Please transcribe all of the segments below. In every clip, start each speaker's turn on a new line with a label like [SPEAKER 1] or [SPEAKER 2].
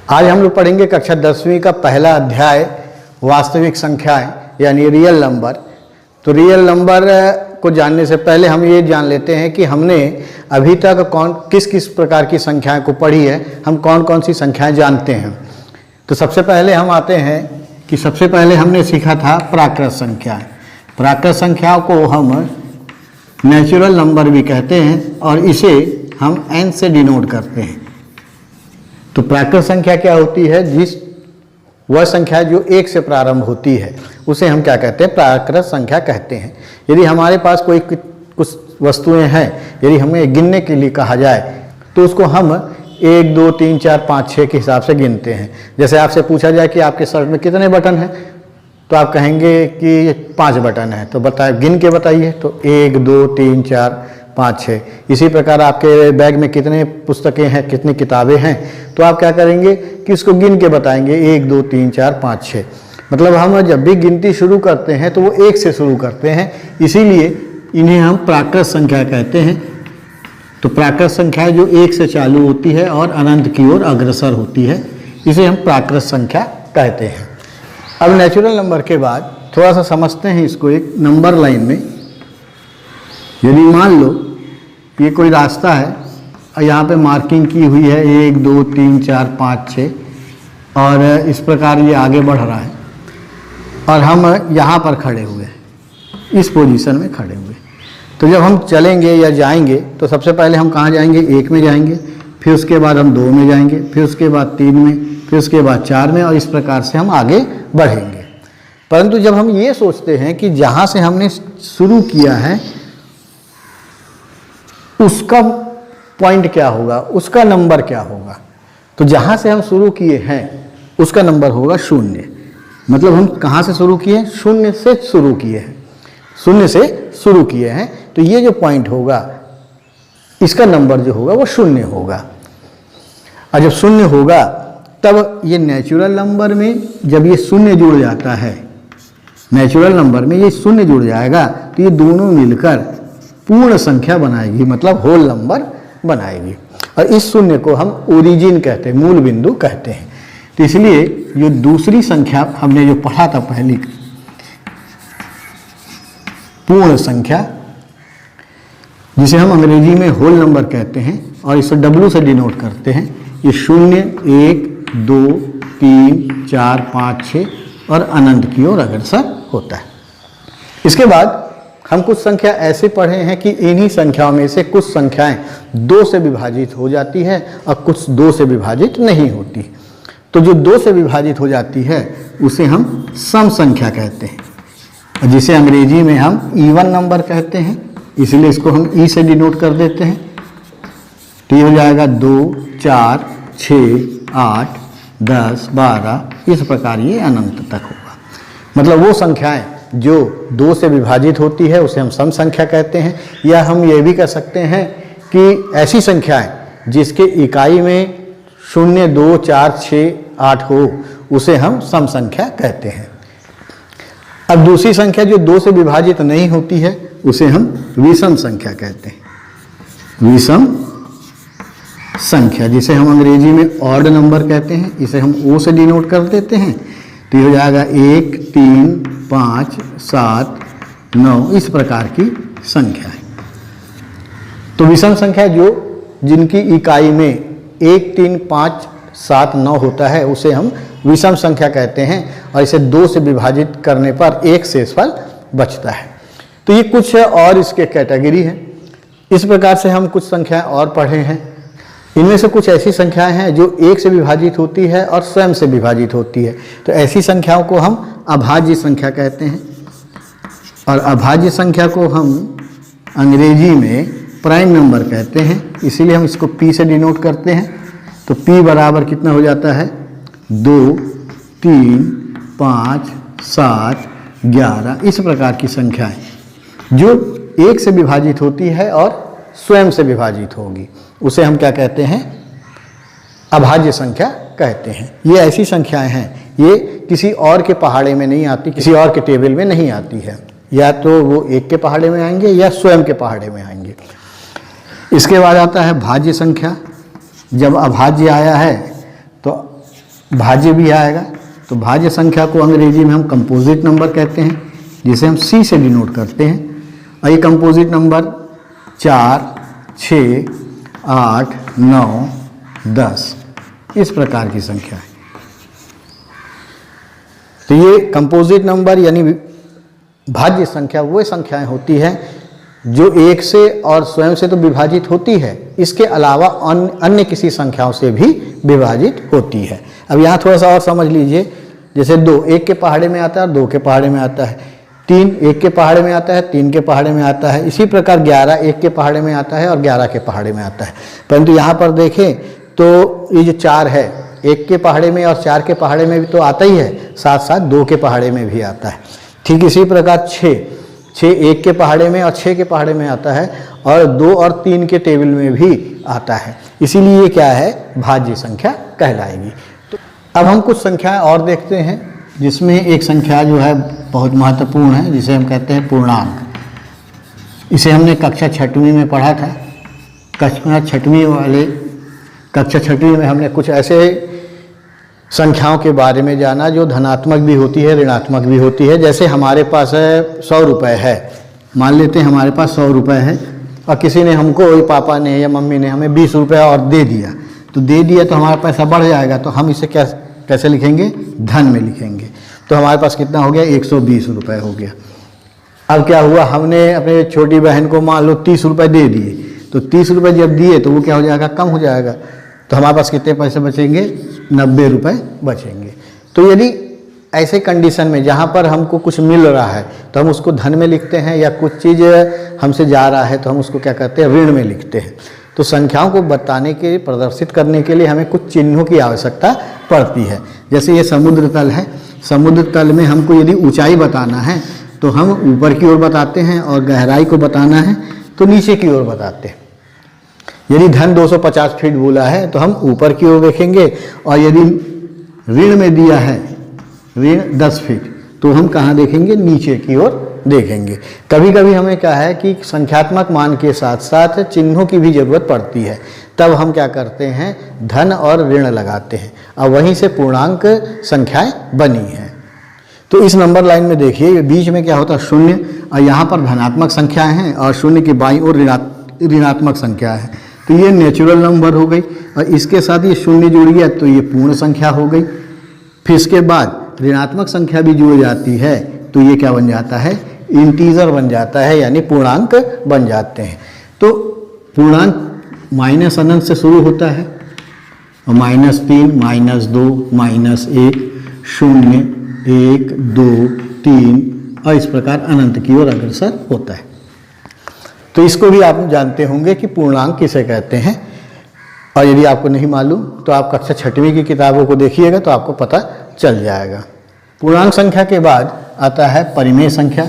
[SPEAKER 1] आज हम लोग पढ़ेंगे कक्षा 10वीं का पहला अध्याय वास्तविक संख्याएं यानी रियल नंबर। तो रियल नंबर को जानने से पहले हम ये जान लेते हैं कि हमने अभी तक किस किस प्रकार की संख्याएं को पढ़ी है, हम कौन कौन सी संख्याएं जानते हैं। तो सबसे पहले हम आते हैं कि सबसे पहले हमने सीखा था प्राकृत संख्याएं। प्राकृत संख्याओं को हम नेचुरल नंबर भी कहते हैं और इसे हम n से डिनोट करते हैं। तो प्राकृत संख्या क्या होती है? वह संख्या जो 1 से प्रारंभ होती है उसे हम क्या कहते हैं? प्राकृत संख्या कहते हैं। यदि हमारे पास कोई कुछ वस्तुएं हैं, यदि हमें गिनने के लिए कहा जाए तो उसको हम 1 2 3 4 5 6 के हिसाब से गिनते हैं। जैसे आपसे पूछा जाए कि आपके शर्ट में कितने बटन हैं, तो आप कहेंगे कि 5 बटन हैं, तो गिन के बताइए। तो 1 2 3 4 5 6। इसी प्रकार आपके बैग में कितने पुस्तकें हैं, कितनी किताबें हैं, तो आप क्या करेंगे कि इसको गिन के बताएंगे 1 2 3 4 5 6। मतलब हम जब भी गिनती शुरू करते हैं तो वो 1 से शुरू करते हैं, इसीलिए इन्हें हम प्राकृत संख्या कहते हैं। तो प्राकृत संख्या जो 1 से चालू होती है और अनंत की ओर अग्रसर होती है, इसे हम प्राकृत संख्या कहते हैं। अब नेचुरल नंबर के बाद थोड़ा सा समझते हैं इसको एक नंबर लाइन में। यदि मान लो ये कोई रास्ता है और यहाँ पे मार्किंग की हुई है 1 2 3 4 5 6 और इस प्रकार ये आगे बढ़ रहा है और हम यहाँ पर खड़े हुए हैं, इस पोजीशन में खड़े हुए। तो जब हम चलेंगे या जाएंगे तो सबसे पहले हम कहाँ जाएंगे? 1 में जाएंगे, फिर उसके बाद हम 2 में जाएंगे, फिर उसके बाद 3 में, फिर उसके बाद 4 में, और इस प्रकार से हम आगे बढ़ेंगे। परंतु जब हम ये सोचते हैं कि जहाँ से हमने शुरू किया है उसका पॉइंट क्या होगा, उसका नंबर क्या होगा, तो जहाँ से हम शुरू किए हैं उसका नंबर होगा 0। मतलब हम कहाँ से शुरू किए? 0 से शुरू किए हैं, 0 से शुरू किए हैं। तो ये जो पॉइंट होगा इसका नंबर जो होगा वो 0 होगा। और जब 0 होगा तब ये नेचुरल नंबर में जब ये 0 जुड़ जाता है, नेचुरल नंबर में ये 0 जुड़ जाएगा तो ये दोनों मिलकर पूर्ण संख्या बनाएगी, मतलब होल नंबर बनाएगी। और इस 0 को हम ओरिजिन कहते हैं, मूल बिंदु कहते हैं। तो इसलिए जो दूसरी संख्या हमने जो पढ़ा था पहली, पूर्ण संख्या, जिसे हम अंग्रेजी में होल नंबर कहते हैं और इसे W से डिनोट करते हैं, ये 0 1 2 3 4 5 6 और अनंत की ओर अग्रसर होता है। इसके बाद हम कुछ संख्या ऐसे पढ़े हैं कि इन्हीं संख्याओं में से कुछ संख्याएं 2 से विभाजित हो जाती है और कुछ 2 से विभाजित नहीं होती। तो जो 2 से विभाजित हो जाती है उसे हम सम संख्या कहते हैं, जिसे अंग्रेजी में हम इवन नंबर कहते हैं, इसलिए इसको हम ई से डिनोट कर देते हैं। तो ये हो जाएगा 2 4 6 8 10 12, इस प्रकार ये अनंत तक होगा। मतलब वो संख्याएं जो 2 से विभाजित होती है उसे हम सम संख्या कहते हैं। या हम ये भी कह सकते हैं कि ऐसी संख्याएं जिसके इकाई में 0 2 4 6 8 हो उसे हम सम संख्या कहते हैं। अब दूसरी संख्या जो 2 से विभाजित नहीं होती है उसे हम विषम संख्या कहते हैं। विषम संख्या, जिसे हम अंग्रेजी में ऑड नंबर कहते हैं, इसे हम ओ से डिनोट कर देते हैं। तो ये हो जाएगा 1 3 5 7 9, इस प्रकार की संख्या है। तो विषम संख्या जिनकी इकाई में 1 3 5 7 9 होता है उसे हम विषम संख्या कहते हैं और इसे 2 से विभाजित करने पर 1 शेषफल बचता है। तो ये कुछ और इसके कैटेगरी हैं। इस प्रकार से हम कुछ संख्याएं और पढ़े हैं। इनमें से कुछ ऐसी संख्याएं हैं जो 1 से विभाजित होती है और स्वयं से विभाजित होती है। तो ऐसी संख्याओं को हम अभाज्य संख्या कहते हैं और अभाज्य संख्या को हम अंग्रेजी में प्राइम नंबर कहते हैं, इसीलिए हम इसको P से डिनोट करते हैं। तो P बराबर कितना हो जाता है? 2 3 5 7 11, इस प्रकार की संख्याएं जो 1 से विभाजित होती है और स्वयं से विभाजित होगी उसे हम क्या कहते हैं? अभाज्य संख्या कहते हैं। ये ऐसी संख्याएं हैं, ये किसी और के पहाड़े में नहीं आती, किसी और के टेबल में नहीं आती है, या तो वो 1 के पहाड़े में आएंगे या स्वयं के पहाड़े में आएंगे। इसके बाद आता है भाज्य संख्या। जब अभाज्य आया है तो भाज्य भी आएगा। तो भाज्य संख्या को अंग्रेजी में हम कंपोजिट नंबर कहते हैं, जिसे हम C से डिनोट करते हैं। और ये कंपोजिट नंबर 4, 6, 8, 9, 10 इस प्रकार की संख्या है। तो ये कंपोजिट नंबर यानी भाज्य संख्या वो संख्याएं होती हैं जो एक से और स्वयं से तो विभाजित होती है, इसके अलावा अन्य किसी संख्याओं से भी विभाजित होती है। अब यहाँ थोड़ा सा और समझ लीजिए, जैसे 2 1 के पहाड़े में आता है और 2 के पहाड़े में आता है, 3 1 के पहाड़े में आता है, 3 के पहाड़े में आता है, इसी प्रकार 11 1 के पहाड़े में आता है और 11 के पहाड़े में आता है। परंतु यहाँ पर देखें तो ये जो 4 है 1 के पहाड़े में और 4 के पहाड़े में भी तो आता ही है, साथ साथ 2 के पहाड़े में भी आता है। ठीक इसी प्रकार 6 1 के पहाड़े में और 6 के पहाड़े में आता है और 2 और 3 के टेबल में भी आता है। इसीलिए ये क्या है, भाज्य संख्या कहलाएगी। तो अब हम कुछ संख्याएं और देखते हैं, जिसमें एक संख्या जो है बहुत महत्वपूर्ण है, जिसे हम कहते हैं पूर्णांक। इसे हमने कक्षा 6वीं में पढ़ा था। कक्षा 6वीं में हमने कुछ ऐसे संख्याओं के बारे में जाना जो धनात्मक भी होती है, ऋणात्मक भी होती है। जैसे हमारे पास 100 रुपये है, मान लेते हैं हमारे पास 100 रुपये है और किसी ने हमको, पापा ने या मम्मी ने हमें 20 रुपये और दे दिया, तो दे दिया तो हमारा पैसा बढ़ जाएगा, तो हम इसे कैसे लिखेंगे, धन में लिखेंगे। तो हमारे पास कितना हो गया, 120 रुपये हो गया। अब क्या हुआ, हमने अपने छोटी बहन को मान लो 30 रुपये दे दिए, तो 30 रुपये जब दिए तो वो क्या हो जाएगा, कम हो जाएगा। तो हमारे पास कितने पैसे बचेंगे, 90 रुपये बचेंगे। तो यदि ऐसे कंडीशन में जहाँ पर हमको कुछ मिल रहा है तो हम उसको धन में लिखते हैं, या कुछ चीज़ हमसे जा रहा है तो हम उसको क्या करते हैं, ऋण में लिखते हैं। तो संख्याओं को बताने के, प्रदर्शित करने के लिए हमें कुछ चिन्हों की आवश्यकता पड़ती है। जैसे ये समुद्र तल है, समुद्र तल में हमको यदि ऊंचाई बताना है तो हम ऊपर की ओर बताते हैं, और गहराई को बताना है तो नीचे की ओर बताते हैं। यदि धन 250 फीट बोला है तो हम ऊपर की ओर देखेंगे, और यदि ऋण में दिया है ऋण 10 फीट तो हम कहाँ देखेंगे, नीचे की ओर देखेंगे। कभी कभी हमें क्या है कि संख्यात्मक मान के साथ साथ चिन्हों की भी जरूरत पड़ती है, तब हम क्या करते हैं, धन और ऋण लगाते हैं, और वहीं से पूर्णांक संख्याएं बनी हैं। तो इस नंबर लाइन में देखिए, बीच में क्या होता है, 0, और यहाँ पर धनात्मक संख्याएं हैं और 0 की बाईं ओर ऋणात्मक संख्या है। तो ये नेचुरल नंबर हो गई, और इसके साथ ये 0 जुड़ गया तो ये पूर्ण संख्या हो गई। फिर इसके बाद ऋणात्मक संख्या भी जुड़ जाती है तो ये क्या बन जाता है, इंटीजर बन जाता है, यानी पूर्णांक बन जाते हैं। तो पूर्णांक माइनस अनंत से शुरू होता है, और -3, -2, -1, 0, 1, 2, 3 और इस प्रकार अनंत की ओर अग्रसर होता है। तो इसको भी आप जानते होंगे कि पूर्णांक किसे कहते हैं, और यदि आपको नहीं मालूम तो आप कक्षा 6वीं की किताबों को देखिएगा तो आपको पता चल जाएगा। पूर्णांक संख्या के बाद आता है परिमेय संख्या।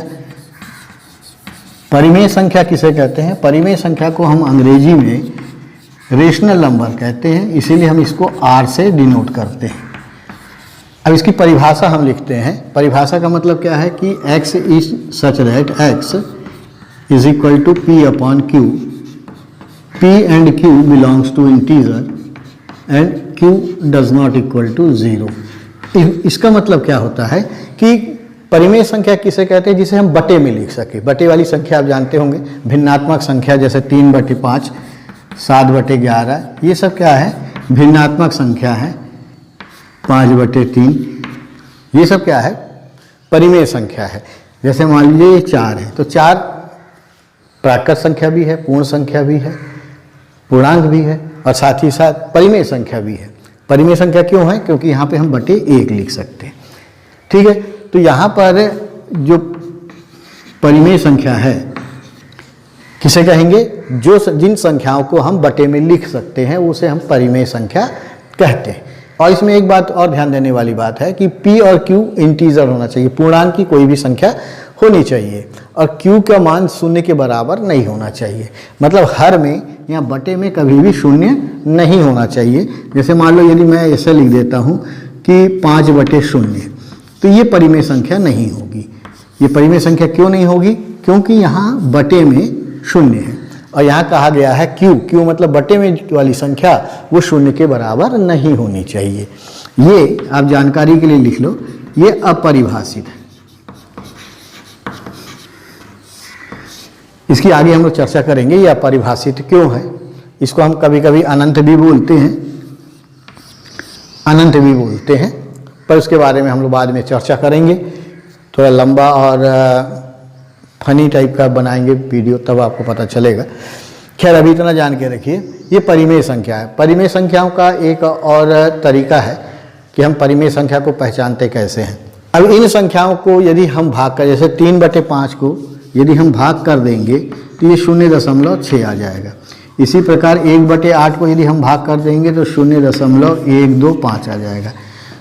[SPEAKER 1] परिमेय संख्या किसे कहते हैं, परिमेय संख्या को हम अंग्रेजी में रेशनल नंबर कहते हैं, इसीलिए हम इसको R से डिनोट करते हैं। अब इसकी परिभाषा हम लिखते हैं। परिभाषा का मतलब क्या है कि x is such that x is equal to p upon q, p and q belongs to integer and q does not equal to 0। इसका मतलब क्या होता है कि परिमेय संख्या किसे कहते हैं, जिसे हम बटे में लिख सके। बटे वाली संख्या आप जानते होंगे, भिन्नात्मक संख्या जैसे 3/5, 7/11, ये सब क्या है, भिन्नात्मक संख्या है। 5/3, ये सब क्या है, परिमेय संख्या है। जैसे मान लीजिए 4 है तो 4 प्राकृत संख्या भी है, पूर्ण संख्या भी है, पूर्णांक भी है, और साथ ही साथ परिमेय संख्या भी है। परिमेय संख्या क्यों है, क्योंकि यहाँ पे हम बटे 1 लिख सकते हैं। ठीक है, तो यहाँ पर जो परिमेय संख्या है किसे कहेंगे, जो जिन संख्याओं को हम बटे में लिख सकते हैं उसे हम परिमेय संख्या कहते हैं। और इसमें एक बात और ध्यान देने वाली बात है कि p और q इंटीजर होना चाहिए, पूर्णांक की कोई भी संख्या होनी चाहिए, और q का मान 0 के बराबर नहीं होना चाहिए। मतलब हर में या बटे में कभी भी 0 नहीं होना चाहिए। जैसे मान लो यदि मैं ऐसे लिख देता हूँ कि 5/0, तो ये परिमेय संख्या नहीं होगी। ये परिमेय संख्या क्यों नहीं होगी, क्योंकि यहाँ बटे में 0 है, और यहाँ कहा गया है q मतलब बटे में वाली संख्या वो 0 के बराबर नहीं होनी चाहिए। ये आप जानकारी के लिए लिख लो, ये अपरिभाषित है। इसकी आगे हम लोग चर्चा करेंगे ये अपरिभाषित क्यों है। इसको हम कभी कभी अनंत भी बोलते हैं, अनंत भी बोलते हैं, पर उसके बारे में हम लोग बाद में चर्चा करेंगे। थोड़ा लंबा और फनी टाइप का बनाएंगे वीडियो, तब आपको पता चलेगा। खैर अभी इतना जान के रखिए, ये परिमेय संख्या है। परिमेय संख्याओं का एक और तरीका है कि हम परिमेय संख्या को पहचानते कैसे हैं। अब इन संख्याओं को यदि हम भाग कर, जैसे 3/5 को यदि हम भाग कर देंगे तो ये 0.6 आ जाएगा। इसी प्रकार 1/8 को यदि हम भाग कर देंगे तो 0.125 आ जाएगा।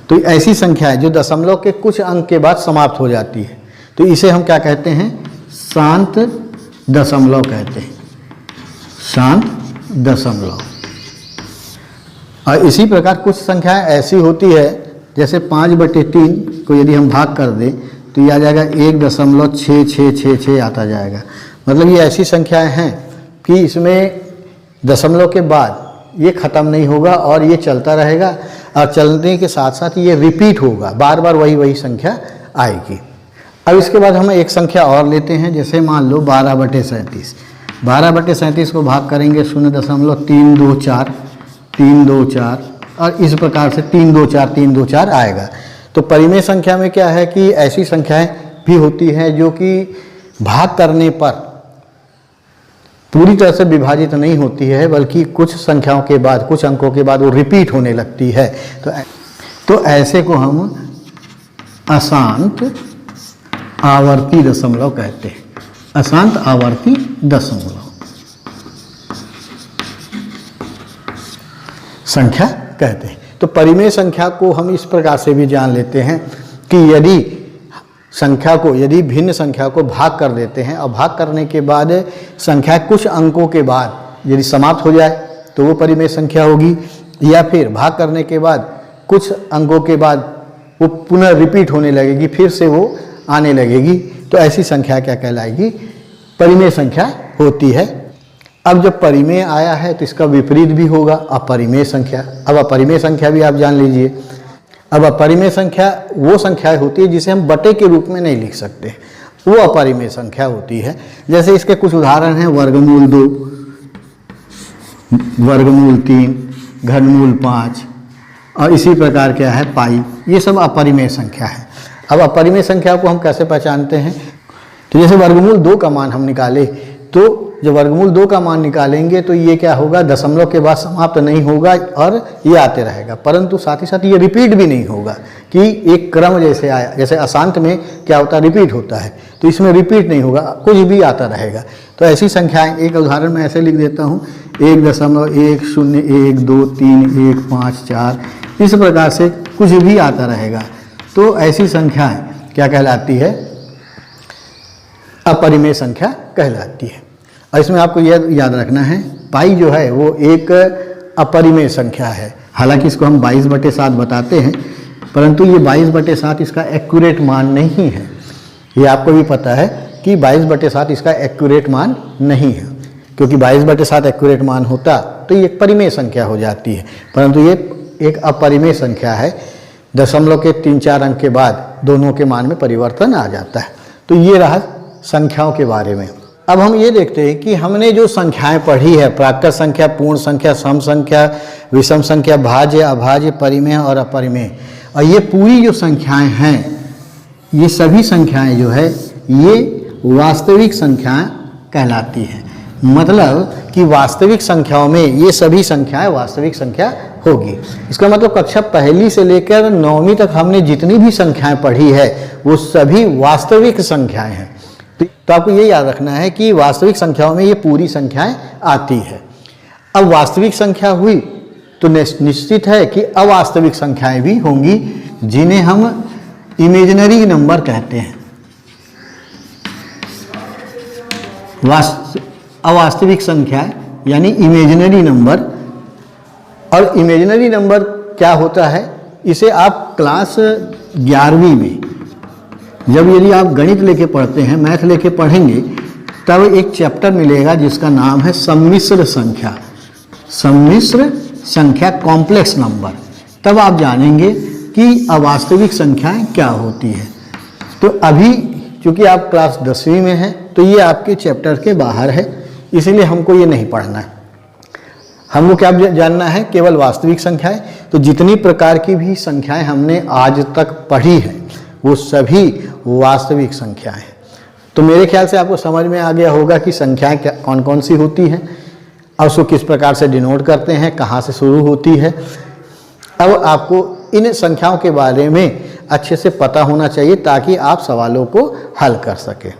[SPEAKER 1] तो ऐसी संख्या है जो दशमलव के कुछ अंक के बाद समाप्त हो जाती है, तो इसे हम क्या कहते हैं, शांत दशमलव कहते हैं, शांत दशमलव। और इसी प्रकार कुछ संख्याएं ऐसी होती है, जैसे 5/3 को यदि हम भाग कर दें तो ये आ जाएगा 1.6666 आता जाएगा। मतलब ये ऐसी संख्याएं हैं कि इसमें दशमलव के बाद ये ख़त्म नहीं होगा और ये चलता रहेगा, और चलने के साथ साथ ये रिपीट होगा, बार बार वही संख्या आएगी। अब इसके बाद हम एक संख्या और लेते हैं, जैसे मान लो 12/37। 12/37 को भाग करेंगे 0.324 324, और इस प्रकार से 324 आएगा। तो परिमेय संख्या में क्या है कि ऐसी संख्याएं भी होती हैं जो कि भाग करने पर पूरी तरह से विभाजित नहीं होती है, बल्कि कुछ संख्याओं के बाद, कुछ अंकों के बाद वो रिपीट होने लगती है। तो ऐसे को हम अशांत आवर्ती दशमलव कहते हैं, अशांत आवर्ती दशमलव संख्या कहते हैं। तो परिमेय संख्या को हम इस प्रकार से भी जान लेते हैं कि यदि संख्या को, यदि भिन्न संख्या को भाग कर देते हैं और भाग करने के बाद संख्या कुछ अंकों के बाद यदि समाप्त हो जाए तो वो परिमेय संख्या होगी, या फिर भाग करने के बाद कुछ अंकों के बाद वो पुनः रिपीट होने लगेगी, फिर से वो आने लगेगी, तो ऐसी संख्या क्या कहलाएगी, परिमेय संख्या होती है। अब जब परिमेय आया है तो इसका विपरीत भी होगा, अपरिमेय संख्या। अब अपरिमेय संख्या भी आप जान लीजिए। अब अपरिमेय संख्या वो संख्या होती है जिसे हम बटे के रूप में नहीं लिख सकते, वो अपरिमेय संख्या होती है। जैसे इसके कुछ उदाहरण हैं, वर्गमूल 2, वर्गमूल 3, घनमूल 5, और इसी प्रकार क्या है, पाई। ये सब अपरिमेय संख्या है। अब अपरिमेय संख्या को हम कैसे पहचानते हैं, तो जैसे वर्गमूल 2 का मान हम निकाले, तो जब वर्गमूल 2 का मान निकालेंगे तो ये क्या होगा, दशमलव के बाद समाप्त नहीं होगा और ये आते रहेगा, परंतु साथ ही साथ ये रिपीट भी नहीं होगा कि एक क्रम जैसे आया, जैसे अशांत में क्या होता है, रिपीट होता है, तो इसमें रिपीट नहीं होगा, कुछ भी आता रहेगा। तो ऐसी संख्याएं, एक उदाहरण मैं ऐसे लिख देता हूँ, 1.101315 इस प्रकार से कुछ भी आता रहेगा। तो ऐसी संख्याएं क्या कहलाती है, अपरिमेय संख्या कहलाती है। और इसमें आपको यह याद रखना है, पाई जो है वो एक अपरिमेय संख्या है। हालांकि इसको हम 22/7 बताते हैं, परंतु ये 22/7 इसका एक्यूरेट मान नहीं है। ये आपको भी पता है कि 22/7 इसका एक्यूरेट मान नहीं है, क्योंकि 22/7 एक्यूरेट मान होता तो ये एक परिमेय संख्या हो जाती है, परंतु ये एक अपरिमेय संख्या है। दशमलव के 3-4 अंक के बाद दोनों के मान में परिवर्तन आ जाता है। तो ये रहा संख्याओं के बारे में। अब हम ये देखते हैं कि हमने जो संख्याएं पढ़ी है, प्राकृत संख्या, पूर्ण संख्या, सम संख्या, विषम संख्या, भाज्य, अभाज्य, परिमेय और अपरिमेय, और ये पूरी जो संख्याएं हैं, ये सभी संख्याएं जो है ये वास्तविक संख्याएं कहलाती हैं। मतलब कि वास्तविक संख्याओं में ये सभी संख्याएं वास्तविक संख्या होगी। इसका मतलब कक्षा पहली से लेकर 9वीं तक हमने जितनी भी संख्याएं पढ़ी है वो सभी वास्तविक संख्याएं हैं। तो आपको ये याद रखना है कि वास्तविक संख्याओं में ये पूरी संख्याएं आती है। अब वास्तविक संख्या हुई तो निश्चित है कि अवास्तविक संख्याएं भी होंगी, जिन्हें हम इमेजिनरी नंबर कहते हैं। अवास्तविक संख्या यानी इमेजिनरी नंबर। और इमेजिनरी नंबर क्या होता है, इसे आप क्लास 11वीं में जब यदि आप गणित लेके पढ़ते हैं, मैथ लेके पढ़ेंगे, तब एक चैप्टर मिलेगा जिसका नाम है सम्मिश्र संख्या, सम्मिश्र संख्या, कॉम्प्लेक्स नंबर। तब आप जानेंगे कि अवास्तविक संख्याएं क्या होती है। तो अभी चूंकि आप क्लास 10वीं में हैं तो ये आपके चैप्टर के बाहर है, इसीलिए हमको ये नहीं पढ़ना है। हमको क्या जानना है, केवल वास्तविक संख्याएं। तो जितनी प्रकार की भी संख्याएं हमने आज तक पढ़ी है वो सभी वास्तविक संख्याएं हैं। तो मेरे ख्याल से आपको समझ में आ गया होगा कि संख्याएं कौन कौन सी होती हैं और उसको किस प्रकार से डिनोट करते हैं, कहाँ से शुरू होती है। अब आपको इन संख्याओं के बारे में अच्छे से पता होना चाहिए ताकि आप सवालों को हल कर सकें।